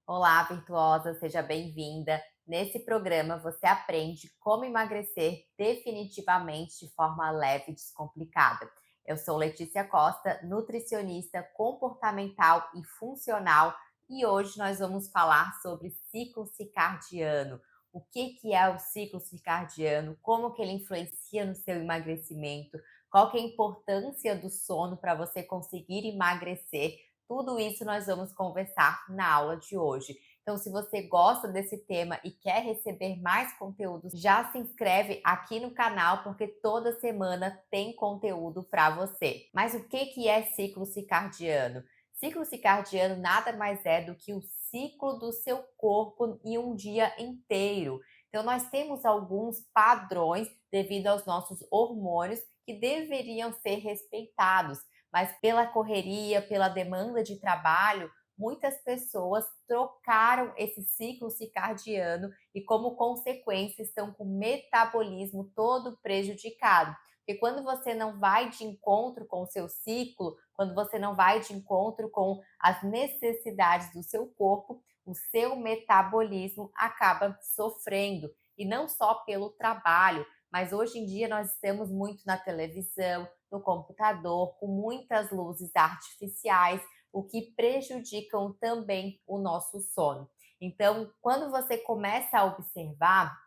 Olá, virtuosa, seja bem-vinda. Nesse programa você aprende como emagrecer definitivamente de forma leve e descomplicada. Eu sou Letícia Costa, nutricionista comportamental e funcional, e hoje nós vamos falar sobre ciclo circadiano. O que é o ciclo circadiano? Como que ele influencia no seu emagrecimento? Qual que é a importância do sono para você conseguir emagrecer? Tudo isso nós vamos conversar na aula de hoje. Então, se você gosta desse tema e quer receber mais conteúdos, já se inscreve aqui no canal, porque toda semana tem conteúdo para você. Mas o que é ciclo circadiano? Ciclo circadiano nada mais é do que o ciclo do seu corpo em um dia inteiro. Então, nós temos alguns padrões devido aos nossos hormônios que deveriam ser respeitados, mas pela correria, pela demanda de trabalho, muitas pessoas trocaram esse ciclo circadiano e, como consequência, estão com o metabolismo todo prejudicado. Porque quando você não vai de encontro com o seu ciclo, quando você não vai de encontro com as necessidades do seu corpo, o seu metabolismo acaba sofrendo. E não só pelo trabalho, mas hoje em dia nós estamos muito na televisão, no computador, com muitas luzes artificiais, o que prejudicam também o nosso sono. Então, quando você começa a observar,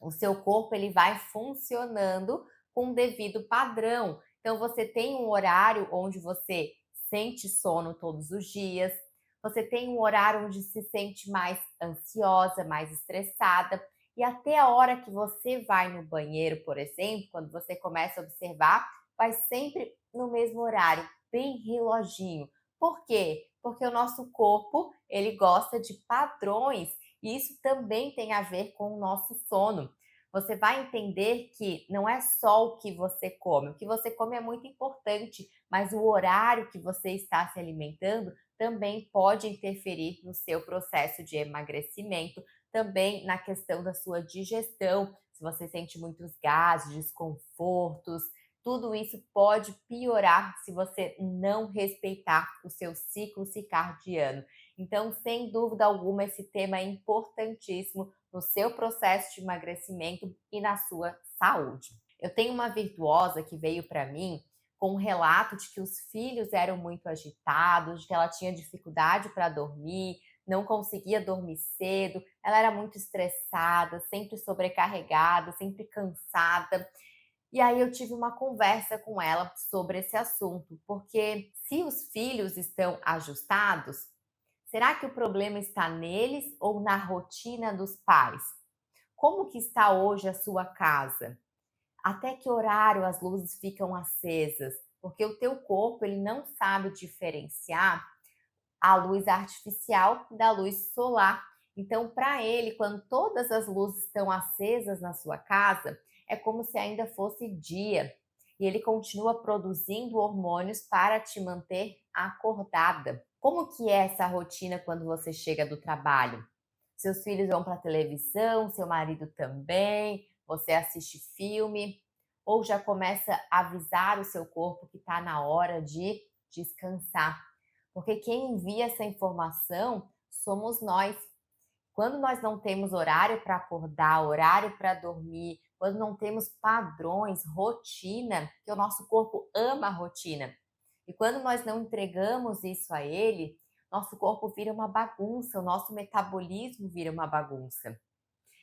o seu corpo ele vai funcionando com o devido padrão. Então, você tem um horário onde você sente sono todos os dias, você tem um horário onde se sente mais ansiosa, mais estressada, e até a hora que você vai no banheiro, por exemplo, quando você começa a observar, vai sempre no mesmo horário, bem reloginho. Por quê? Porque o nosso corpo, ele gosta de padrões e isso também tem a ver com o nosso sono. Você vai entender que não é só o que você come é muito importante, mas o horário que você está se alimentando também pode interferir no seu processo de emagrecimento, também na questão da sua digestão, se você sente muitos gases, desconfortos, tudo isso pode piorar se você não respeitar o seu ciclo circadiano. Então, sem dúvida alguma, esse tema é importantíssimo no seu processo de emagrecimento e na sua saúde. Eu tenho uma virtuosa que veio para mim com um relato de que os filhos eram muito agitados, de que ela tinha dificuldade para dormir, não conseguia dormir cedo, ela era muito estressada, sempre sobrecarregada, sempre cansada. E aí eu tive uma conversa com ela sobre esse assunto, porque se os filhos estão ajustados, será que o problema está neles ou na rotina dos pais? Como que está hoje a sua casa? Até que horário as luzes ficam acesas? Porque o teu corpo ele não sabe diferenciar a luz artificial da luz solar. Então, para ele, quando todas as luzes estão acesas na sua casa, é como se ainda fosse dia. E ele continua produzindo hormônios para te manter acordada. Como que é essa rotina quando você chega do trabalho? Seus filhos vão para a televisão, seu marido também, você assiste filme, ou já começa a avisar o seu corpo que está na hora de descansar? Porque quem envia essa informação somos nós. Quando nós não temos horário para acordar, horário para dormir, quando não temos padrões, rotina, que o nosso corpo ama a rotina. E quando nós não entregamos isso a ele, nosso corpo vira uma bagunça, o nosso metabolismo vira uma bagunça.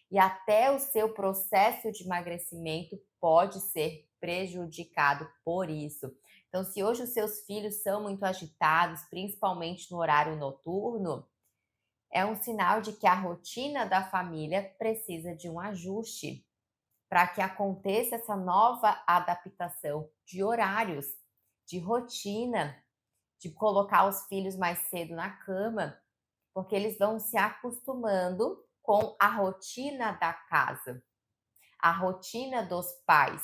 E até o seu processo de emagrecimento pode ser prejudicado por isso. Então, se hoje os seus filhos são muito agitados, principalmente no horário noturno, é um sinal de que a rotina da família precisa de um ajuste para que aconteça essa nova adaptação de horários, de rotina, de colocar os filhos mais cedo na cama, porque eles vão se acostumando com a rotina da casa, a rotina dos pais.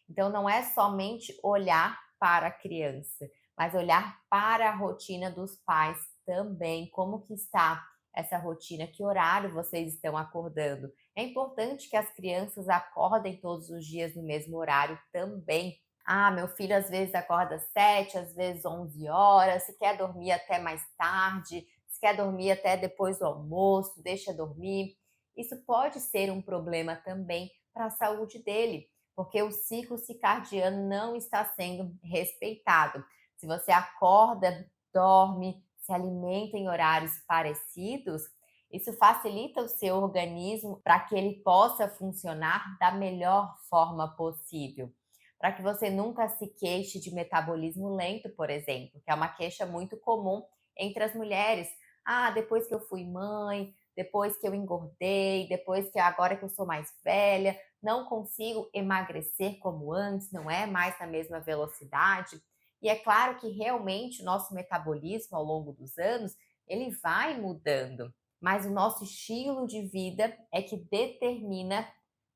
Então, não é somente olhar para a criança, mas olhar para a rotina dos pais também. Como que está essa rotina? Que horário vocês estão acordando? É importante que as crianças acordem todos os dias no mesmo horário também. Ah, meu filho às vezes acorda às 7, às vezes 11 horas, se quer dormir até mais tarde, se quer dormir até depois do almoço, deixa dormir. Isso pode ser um problema também para a saúde dele, porque o ciclo circadiano não está sendo respeitado. Se você acorda, dorme, se alimenta em horários parecidos, isso facilita o seu organismo para que ele possa funcionar da melhor forma possível. Para que você nunca se queixe de metabolismo lento, por exemplo, que é uma queixa muito comum entre as mulheres. Ah, depois que eu fui mãe, depois que eu engordei, depois que agora que eu sou mais velha, não consigo emagrecer como antes, não é mais na mesma velocidade. E é claro que realmente o nosso metabolismo ao longo dos anos, ele vai mudando, mas o nosso estilo de vida é que determina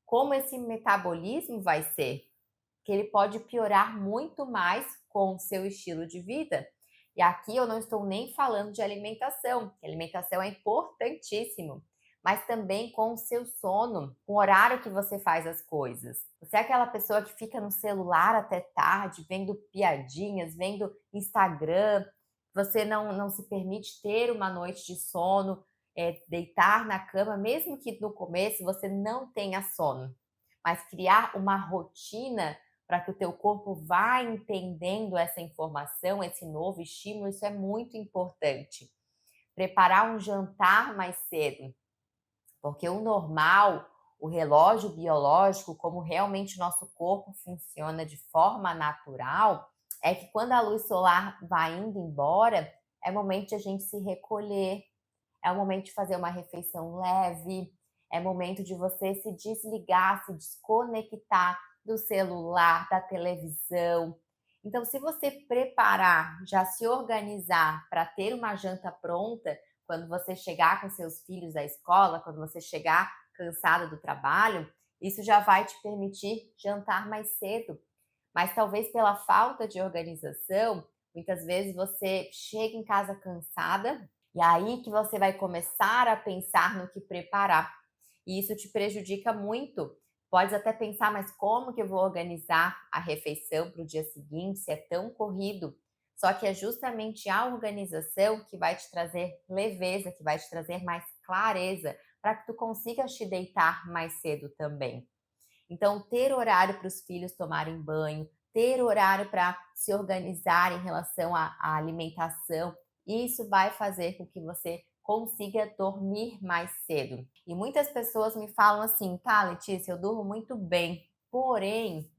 como esse metabolismo vai ser, que ele pode piorar muito mais com o seu estilo de vida. E aqui eu não estou nem falando de alimentação, que alimentação é importantíssimo, mas também com o seu sono, com o horário que você faz as coisas. Você é aquela pessoa que fica no celular até tarde, vendo piadinhas, vendo Instagram, você não se permite ter uma noite de sono, deitar na cama, mesmo que no começo você não tenha sono, mas criar uma rotina para que o teu corpo vá entendendo essa informação, esse novo estímulo, isso é muito importante. Preparar um jantar mais cedo, porque o normal, o relógio biológico, como realmente o nosso corpo funciona de forma natural, é que quando a luz solar vai indo embora, é momento de a gente se recolher, é o momento de fazer uma refeição leve, é momento de você se desligar, se desconectar do celular, da televisão. Então, se você preparar, já se organizar para ter uma janta pronta, quando você chegar com seus filhos da escola, quando você chegar cansada do trabalho, isso já vai te permitir jantar mais cedo. Mas talvez pela falta de organização, muitas vezes você chega em casa cansada e aí que você vai começar a pensar no que preparar. E isso te prejudica muito. Pode até pensar, mas como que eu vou organizar a refeição para o dia seguinte se é tão corrido? Só que é justamente a organização que vai te trazer leveza, que vai te trazer mais clareza, para que tu consigas te deitar mais cedo também. Então, ter horário para os filhos tomarem banho, ter horário para se organizar em relação à alimentação, isso vai fazer com que você consiga dormir mais cedo. E muitas pessoas me falam assim, tá, Letícia, eu durmo muito bem, porém,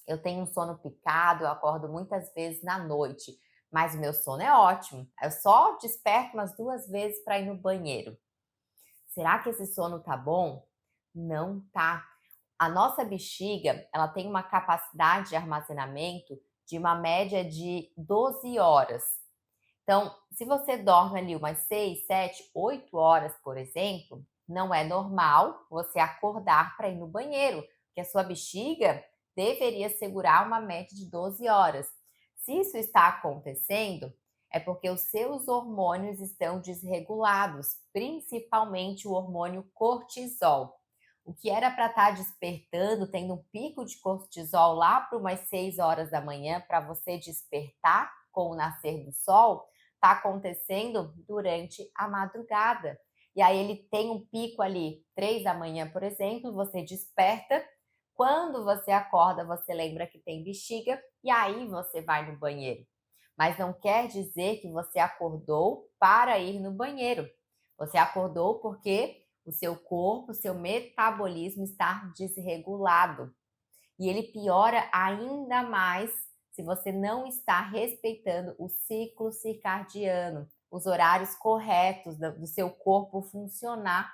eu tenho um sono picado, eu acordo muitas vezes na noite, mas o meu sono é ótimo. Eu só desperto umas 2 vezes para ir no banheiro. Será que esse sono tá bom? Não tá. A nossa bexiga, ela tem uma capacidade de armazenamento de uma média de 12 horas. Então, se você dorme ali umas 6, 7, 8 horas, por exemplo, não é normal você acordar para ir no banheiro, porque a sua bexiga deveria segurar uma média de 12 horas. Se isso está acontecendo, é porque os seus hormônios estão desregulados, principalmente o hormônio cortisol. O que era para estar despertando, tendo um pico de cortisol lá para umas 6 horas da manhã, para você despertar com o nascer do sol, está acontecendo durante a madrugada. E aí ele tem um pico ali, 3 da manhã, por exemplo, você desperta. Quando você acorda, você lembra que tem bexiga e aí você vai no banheiro. Mas não quer dizer que você acordou para ir no banheiro. Você acordou porque o seu corpo, o seu metabolismo está desregulado. E ele piora ainda mais se você não está respeitando o ciclo circadiano, os horários corretos do seu corpo funcionar.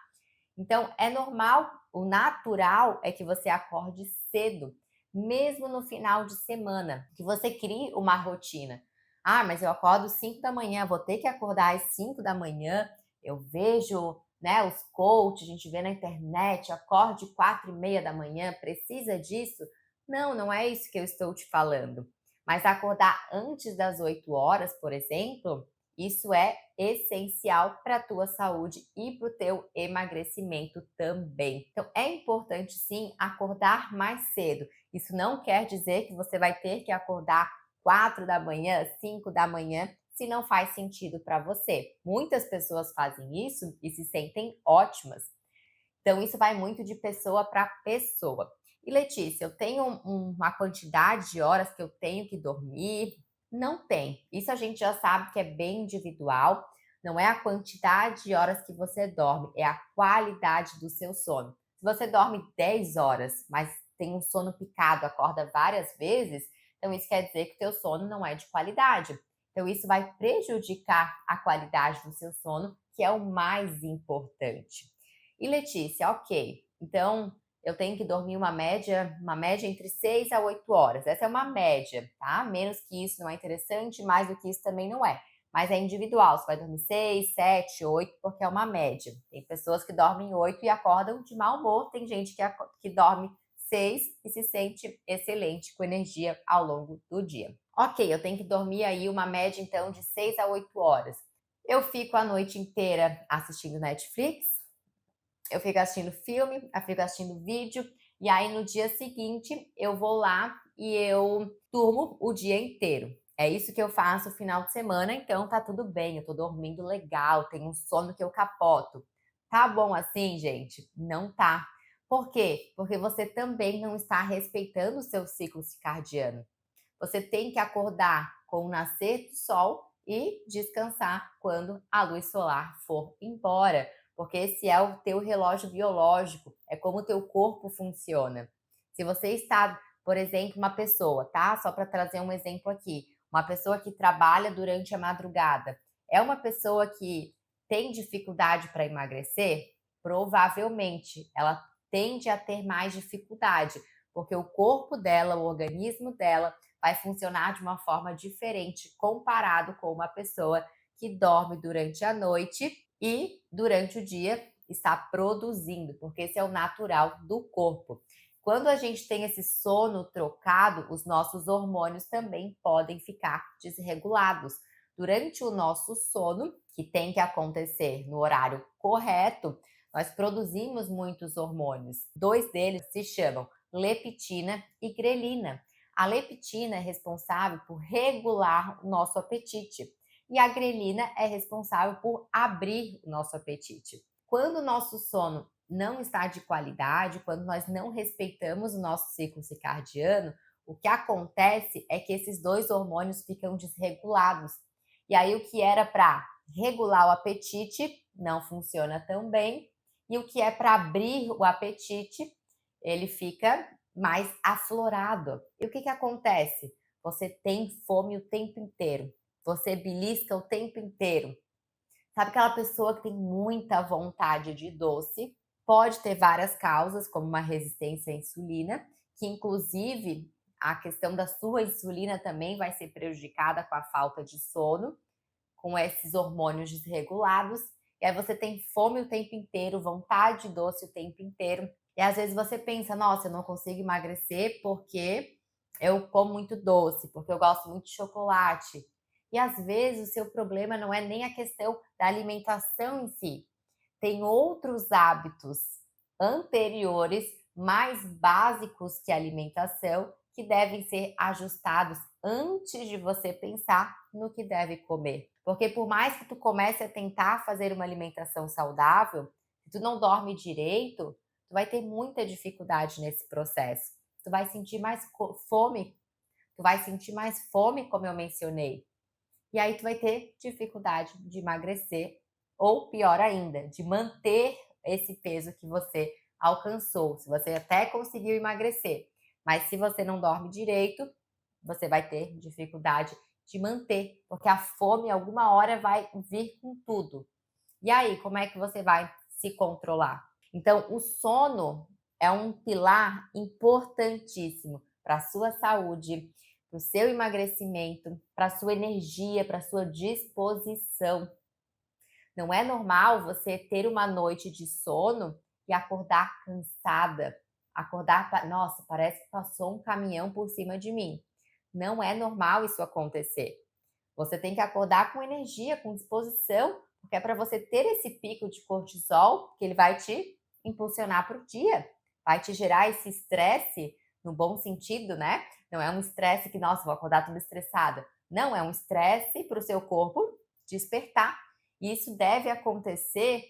Então, é normal, o natural é que você acorde cedo, mesmo no final de semana, que você crie uma rotina. Ah, mas eu acordo 5 da manhã, vou ter que acordar às 5 da manhã. Eu vejo, né, os coaches, a gente vê na internet, acorde 4:30 da manhã, precisa disso? Não, não é isso que eu estou te falando. Mas acordar antes das 8 horas, por exemplo, isso é essencial para a tua saúde e para o teu emagrecimento também. Então, é importante sim acordar mais cedo. Isso não quer dizer que você vai ter que acordar 4 da manhã, 5 da manhã, se não faz sentido para você. Muitas pessoas fazem isso e se sentem ótimas. Então, isso vai muito de pessoa para pessoa. E Letícia, eu tenho uma quantidade de horas que eu tenho que dormir? Não tem. Isso a gente já sabe que é bem individual. Não é a quantidade de horas que você dorme, é a qualidade do seu sono. Se você dorme 10 horas, mas tem um sono picado, acorda várias vezes, então isso quer dizer que o teu sono não é de qualidade. Então isso vai prejudicar a qualidade do seu sono, que é o mais importante. E Letícia, ok, então eu tenho que dormir uma média entre 6 a 8 horas. Essa é uma média, tá? Menos que isso não é interessante, mais do que isso também não é. Mas é individual, você vai dormir 6, 7, 8, porque é uma média. Tem pessoas que dormem 8 e acordam de mau humor, tem gente que dorme 6 e se sente excelente, com energia ao longo do dia. Ok, eu tenho que dormir aí uma média então de 6 a 8 horas. Eu fico a noite inteira assistindo Netflix, eu fico assistindo filme, eu fico assistindo vídeo, e aí no dia seguinte eu vou lá e eu durmo o dia inteiro. É isso que eu faço no final de semana, então tá tudo bem, eu tô dormindo legal, tenho um sono que eu capoto. Tá bom assim, gente? Não tá. Por quê? Porque você também não está respeitando o seu ciclo circadiano. Você tem que acordar com o nascer do sol e descansar quando a luz solar for embora, porque esse é o teu relógio biológico, é como o teu corpo funciona. Se você está, por exemplo, uma pessoa, tá? Só para trazer um exemplo aqui, uma pessoa que trabalha durante a madrugada, é uma pessoa que tem dificuldade para emagrecer? Provavelmente, ela tende a ter mais dificuldade, porque o corpo dela, o organismo dela, vai funcionar de uma forma diferente comparado com uma pessoa que dorme durante a noite e durante o dia está produzindo, porque esse é o natural do corpo. Quando a gente tem esse sono trocado, os nossos hormônios também podem ficar desregulados. Durante o nosso sono, que tem que acontecer no horário correto, nós produzimos muitos hormônios. Dois deles se chamam leptina e grelina. A leptina é responsável por regular o nosso apetite e a grelina é responsável por abrir o nosso apetite. Quando o nosso sono não está de qualidade, quando nós não respeitamos o nosso ciclo circadiano, o que acontece é que esses dois hormônios ficam desregulados. E aí o que era para regular o apetite não funciona tão bem, e o que é para abrir o apetite, ele fica mais aflorado. E o que acontece? Você tem fome o tempo inteiro. Você belisca o tempo inteiro. Sabe aquela pessoa que tem muita vontade de doce? Pode ter várias causas, como uma resistência à insulina, que inclusive a questão da sua insulina também vai ser prejudicada com a falta de sono, com esses hormônios desregulados. E aí você tem fome o tempo inteiro, vontade de doce o tempo inteiro. E às vezes você pensa, nossa, eu não consigo emagrecer porque eu como muito doce, porque eu gosto muito de chocolate. E às vezes o seu problema não é nem a questão da alimentação em si. Tem outros hábitos anteriores, mais básicos que a alimentação, que devem ser ajustados antes de você pensar no que deve comer. Porque por mais que tu comece a tentar fazer uma alimentação saudável, se tu não dorme direito, tu vai ter muita dificuldade nesse processo. Tu vai sentir mais fome, tu vai sentir mais fome, como eu mencionei. E aí tu vai ter dificuldade de emagrecer, ou pior ainda, de manter esse peso que você alcançou. Se você até conseguiu emagrecer, mas se você não dorme direito, você vai ter dificuldade de manter, porque a fome alguma hora vai vir com tudo. E aí, como é que você vai se controlar? Então, o sono é um pilar importantíssimo para a sua saúde, para o seu emagrecimento, para a sua energia, para a sua disposição. Não é normal você ter uma noite de sono e acordar cansada. Acordar, nossa, parece que passou um caminhão por cima de mim. Não é normal isso acontecer. Você tem que acordar com energia, com disposição, porque é para você ter esse pico de cortisol, que ele vai te impulsionar para o dia, vai te gerar esse estresse, no bom sentido, né? Não é um estresse que, nossa, vou acordar toda estressada. Não é um estresse para o seu corpo despertar, e isso deve acontecer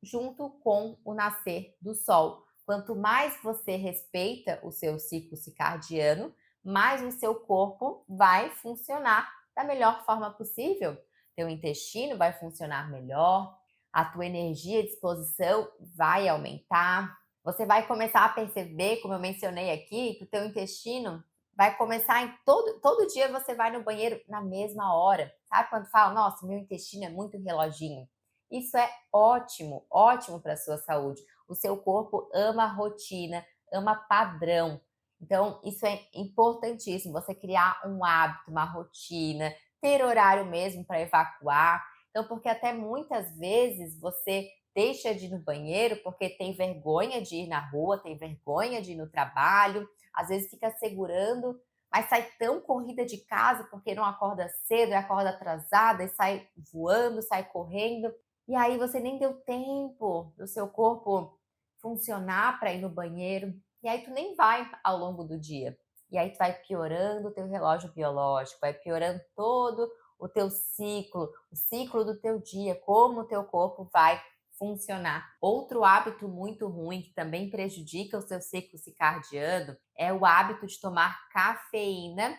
junto com o nascer do sol. Quanto mais você respeita o seu ciclo circadiano, mais o seu corpo vai funcionar da melhor forma possível. Teu intestino vai funcionar melhor, a tua energia e disposição vai aumentar. Você vai começar a perceber, como eu mencionei aqui, que o teu intestino vai começar em todo dia você vai no banheiro na mesma hora. Sabe quando fala, nossa, meu intestino é muito reloginho? Isso é ótimo, ótimo para a sua saúde. O seu corpo ama rotina, ama padrão. Então, isso é importantíssimo, você criar um hábito, uma rotina, ter horário mesmo para evacuar. Então, porque até muitas vezes você deixa de ir no banheiro porque tem vergonha de ir na rua, tem vergonha de ir no trabalho, às vezes fica segurando, mas sai tão corrida de casa porque não acorda cedo e acorda atrasada e sai voando, sai correndo. E aí você nem deu tempo do seu corpo funcionar para ir no banheiro, e aí tu nem vai ao longo do dia. E aí tu vai piorando o teu relógio biológico, vai piorando todo o teu ciclo, o ciclo do teu dia, como o teu corpo vai funcionar. Outro hábito muito ruim que também prejudica o seu ciclo circadiano é o hábito de tomar cafeína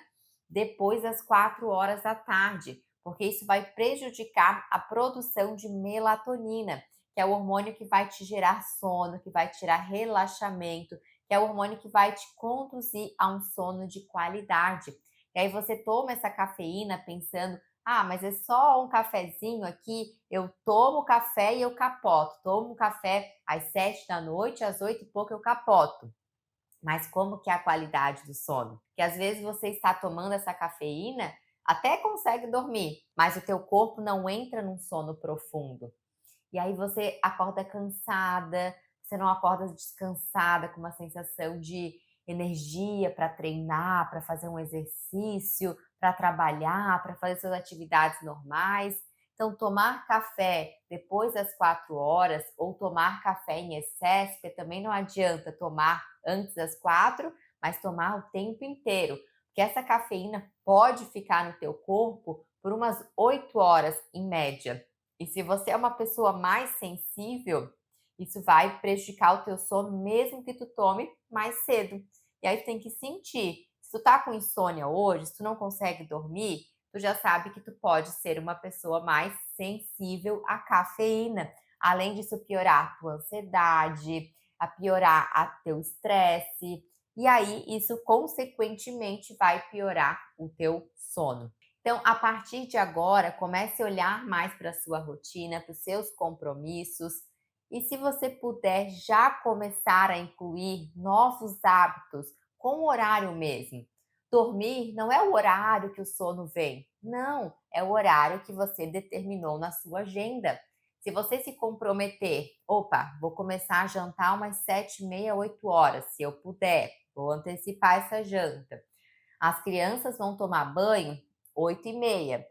depois das 4 horas da tarde, porque isso vai prejudicar a produção de melatonina, que é o hormônio que vai te gerar sono, que vai te gerar relaxamento, que é o hormônio que vai te conduzir a um sono de qualidade. E aí você toma essa cafeína pensando, ah, mas é só um cafezinho aqui, eu tomo café e eu capoto. Tomo café às 7 da noite, às 8 e pouco eu capoto. Mas como que é a qualidade do sono? Porque às vezes você está tomando essa cafeína, até consegue dormir, mas o teu corpo não entra num sono profundo. E aí você acorda cansada, você não acorda descansada, com uma sensação de energia para treinar, para fazer um exercício, para trabalhar, para fazer suas atividades normais. Então, tomar café depois das 4 horas ou tomar café em excesso, porque também não adianta tomar antes das 4, mas tomar o tempo inteiro, porque essa cafeína pode ficar no teu corpo por umas 8 horas em média. E se você é uma pessoa mais sensível, isso vai prejudicar o teu sono mesmo que tu tome mais cedo. E aí tu tem que sentir. Se tu tá com insônia hoje, se tu não consegue dormir, tu já sabe que tu pode ser uma pessoa mais sensível à cafeína. Além disso, piorar a tua ansiedade, a piorar a teu estresse. E aí, isso consequentemente vai piorar o teu sono. Então, a partir de agora, comece a olhar mais para a sua rotina, para os seus compromissos. E se você puder já começar a incluir novos hábitos com o horário mesmo. Dormir não é o horário que o sono vem, não, é o horário que você determinou na sua agenda. Se você se comprometer, opa, vou começar a jantar umas 7h30, 8 horas, se eu puder, vou antecipar essa janta. As crianças vão tomar banho 8h30.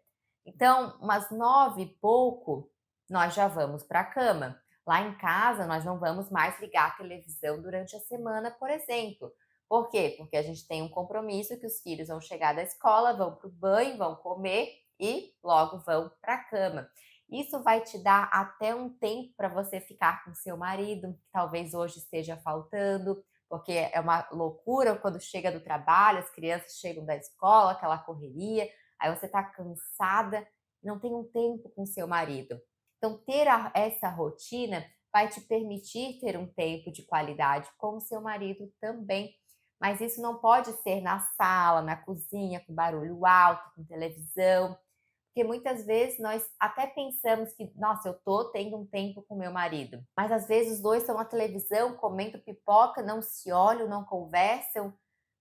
Então, umas 9 e pouco, nós já vamos para a cama. Lá em casa, nós não vamos mais ligar a televisão durante a semana, por exemplo. Por quê? Porque a gente tem um compromisso que os filhos vão chegar da escola, vão para o banho, vão comer e logo vão para a cama. Isso vai te dar até um tempo para você ficar com seu marido, que talvez hoje esteja faltando, porque é uma loucura quando chega do trabalho, as crianças chegam da escola, aquela correria, aí você está cansada, não tem um tempo com seu marido. Então, ter essa rotina vai te permitir ter um tempo de qualidade com o seu marido também. Mas isso não pode ser na sala, na cozinha, com barulho alto, com televisão, porque muitas vezes nós até pensamos que, nossa, eu tô tendo um tempo com meu marido, mas às vezes os dois estão na televisão, comendo pipoca, não se olham, não conversam.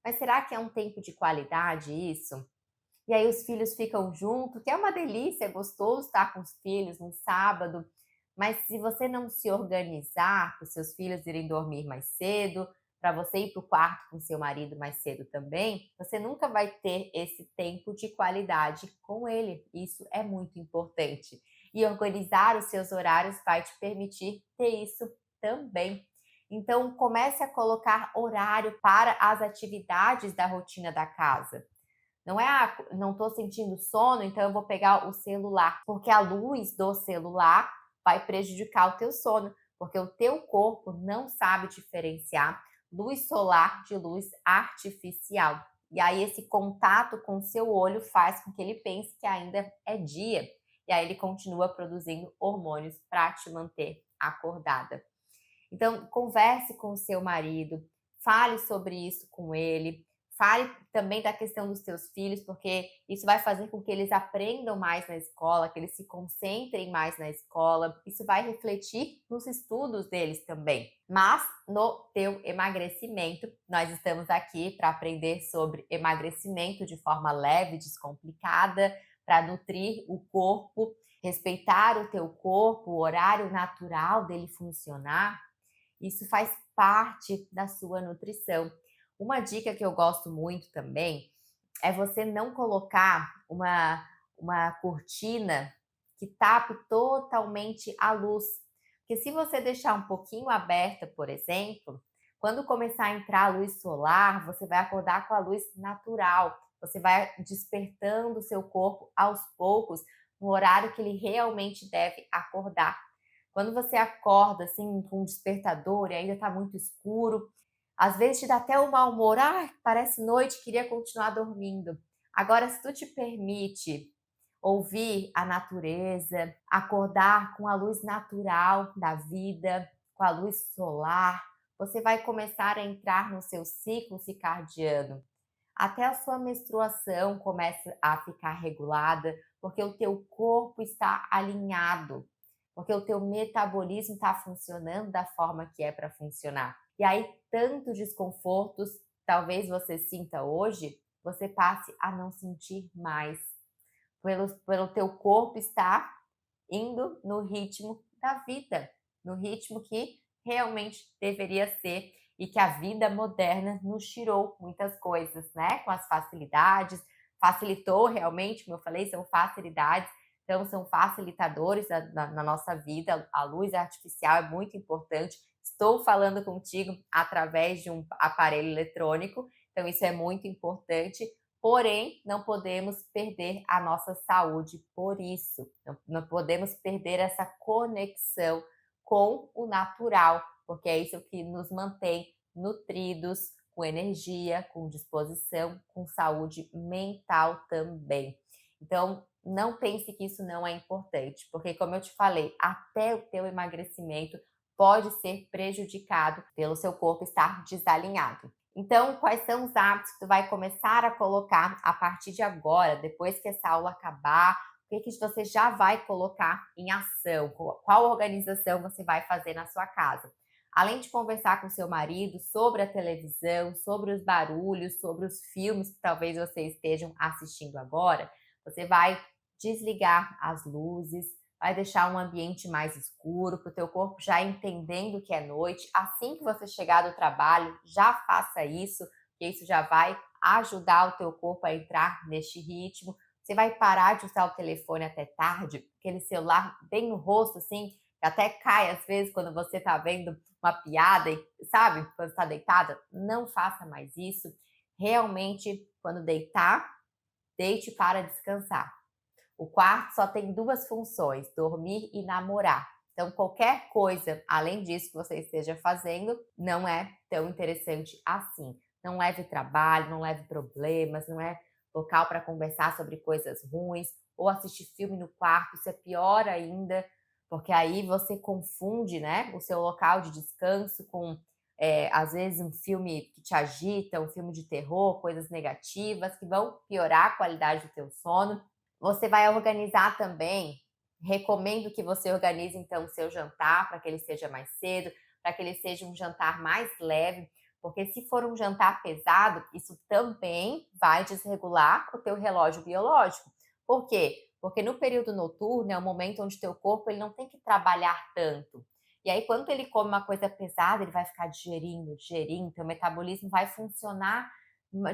Mas será que é um tempo de qualidade isso? E aí os filhos ficam juntos, que é uma delícia, é gostoso estar com os filhos num sábado, mas se você não se organizar para os seus filhos irem dormir mais cedo, para você ir para o quarto com seu marido mais cedo também, você nunca vai ter esse tempo de qualidade com ele. Isso é muito importante. E organizar os seus horários vai te permitir ter isso também. Então, comece a colocar horário para as atividades da rotina da casa. Não é, não estou sentindo sono, então eu vou pegar o celular, porque a luz do celular vai prejudicar o teu sono, porque o teu corpo não sabe diferenciar luz solar de luz artificial. E aí esse contato com o seu olho faz com que ele pense que ainda é dia. E aí ele continua produzindo hormônios para te manter acordada. Então, converse com o seu marido, fale sobre isso com ele, fale também da questão dos seus filhos, porque isso vai fazer com que eles aprendam mais na escola, que eles se concentrem mais na escola. Isso vai refletir nos estudos deles também. Mas no teu emagrecimento, nós estamos aqui para aprender sobre emagrecimento de forma leve, descomplicada, para nutrir o corpo, respeitar o teu corpo, o horário natural dele funcionar. Isso faz parte da sua nutrição. Uma dica que eu gosto muito também é você não colocar uma cortina que tape totalmente a luz. Porque se você deixar um pouquinho aberta, por exemplo, quando começar a entrar a luz solar, você vai acordar com a luz natural. Você vai despertando o seu corpo aos poucos no horário que ele realmente deve acordar. Quando você acorda assim com um despertador e ainda está muito escuro, às vezes te dá até o mau humor, parece noite, queria continuar dormindo. Agora, se tu te permite ouvir a natureza, acordar com a luz natural da vida, com a luz solar, você vai começar a entrar no seu ciclo circadiano. Até a sua menstruação começa a ficar regulada, porque o teu corpo está alinhado, porque o teu metabolismo está funcionando da forma que é para funcionar. E aí, tanto desconfortos, talvez você sinta hoje, você passe a não sentir mais, pelo teu corpo estar indo no ritmo da vida, no ritmo que realmente deveria ser e que a vida moderna nos tirou muitas coisas, né? Com as facilidades, facilitou realmente, como eu falei, são facilidades, então são facilitadores na nossa vida. A luz artificial é muito importante. Estou falando contigo através de um aparelho eletrônico, então isso é muito importante. Porém, não podemos perder a nossa saúde por isso. Não podemos perder essa conexão com o natural, porque é isso que nos mantém nutridos, com energia, com disposição, com saúde mental também. Então, não pense que isso não é importante, porque como eu te falei, até o teu emagrecimento pode ser prejudicado pelo seu corpo estar desalinhado. Então, quais são os hábitos que tu vai começar a colocar a partir de agora, depois que essa aula acabar? O que você já vai colocar em ação? Qual organização você vai fazer na sua casa? Além de conversar com seu marido sobre a televisão, sobre os barulhos, sobre os filmes que talvez vocês estejam assistindo agora, você vai desligar as luzes, vai deixar um ambiente mais escuro, para o teu corpo já entendendo que é noite. Assim que você chegar do trabalho, já faça isso, que isso já vai ajudar o teu corpo a entrar neste ritmo. Você vai parar de usar o telefone até tarde, aquele celular bem no rosto, assim, que até cai às vezes quando você está vendo uma piada, sabe? Quando está deitada. Não faça mais isso. Realmente, quando deitar, deite para descansar. O quarto só tem duas funções: dormir e namorar. Então, qualquer coisa além disso que você esteja fazendo não é tão interessante assim. Não leve trabalho, não leve problemas, não é local para conversar sobre coisas ruins ou assistir filme no quarto. Isso é pior ainda, porque aí você confunde, né, o seu local de descanso com, às vezes, um filme que te agita, um filme de terror, coisas negativas que vão piorar a qualidade do teu sono. Você vai organizar também, recomendo que você organize então o seu jantar para que ele seja mais cedo, para que ele seja um jantar mais leve, porque se for um jantar pesado, isso também vai desregular o teu relógio biológico. Por quê? Porque no período noturno é o momento onde teu corpo ele não tem que trabalhar tanto. E aí, quando ele come uma coisa pesada, ele vai ficar digerindo, teu metabolismo vai funcionar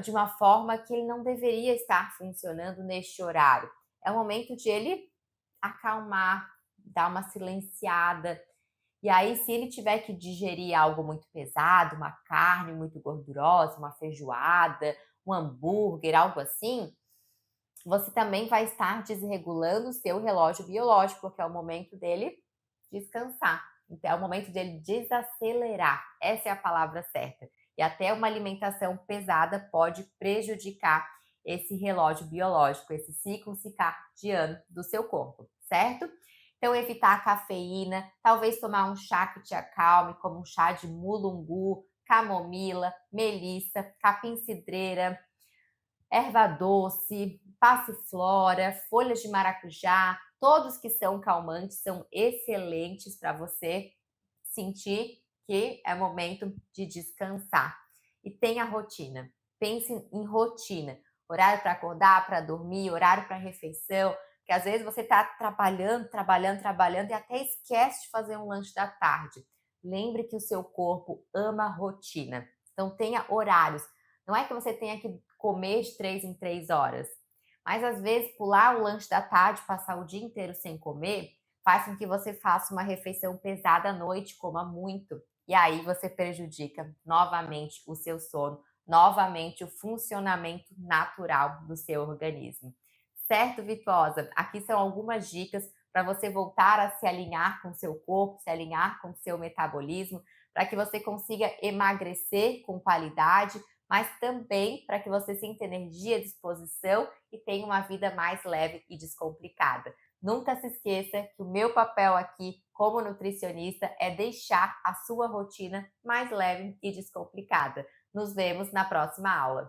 de uma forma que ele não deveria estar funcionando neste horário. É o momento de ele acalmar, dar uma silenciada. E aí, se ele tiver que digerir algo muito pesado, uma carne muito gordurosa, uma feijoada, um hambúrguer, algo assim, você também vai estar desregulando o seu relógio biológico, porque é o momento dele descansar. Então, é o momento dele desacelerar. Essa é a palavra certa. E até uma alimentação pesada pode prejudicar esse relógio biológico, esse ciclo circadiano do seu corpo, certo? Então, evitar a cafeína, talvez tomar um chá que te acalme, como um chá de mulungu, camomila, melissa, capim-cidreira, erva doce, passiflora, folhas de maracujá, todos que são calmantes são excelentes para você sentir que é momento de descansar. E tenha rotina. Pense em rotina. Horário para acordar, para dormir, horário para refeição, porque às vezes você está trabalhando, trabalhando, trabalhando e até esquece de fazer um lanche da tarde. Lembre que o seu corpo ama rotina. Então tenha horários. Não é que você tenha que comer de 3 em 3 horas, mas às vezes pular o lanche da tarde, passar o dia inteiro sem comer, faz com que você faça uma refeição pesada à noite, coma muito, e aí você prejudica novamente o seu sono, novamente o funcionamento natural do seu organismo. Certo, Virtuosa? Aqui são algumas dicas para você voltar a se alinhar com o seu corpo, se alinhar com o seu metabolismo, para que você consiga emagrecer com qualidade, mas também para que você sinta energia, disposição e tenha uma vida mais leve e descomplicada. Nunca se esqueça que o meu papel aqui como nutricionista é deixar a sua rotina mais leve e descomplicada. Nos vemos na próxima aula.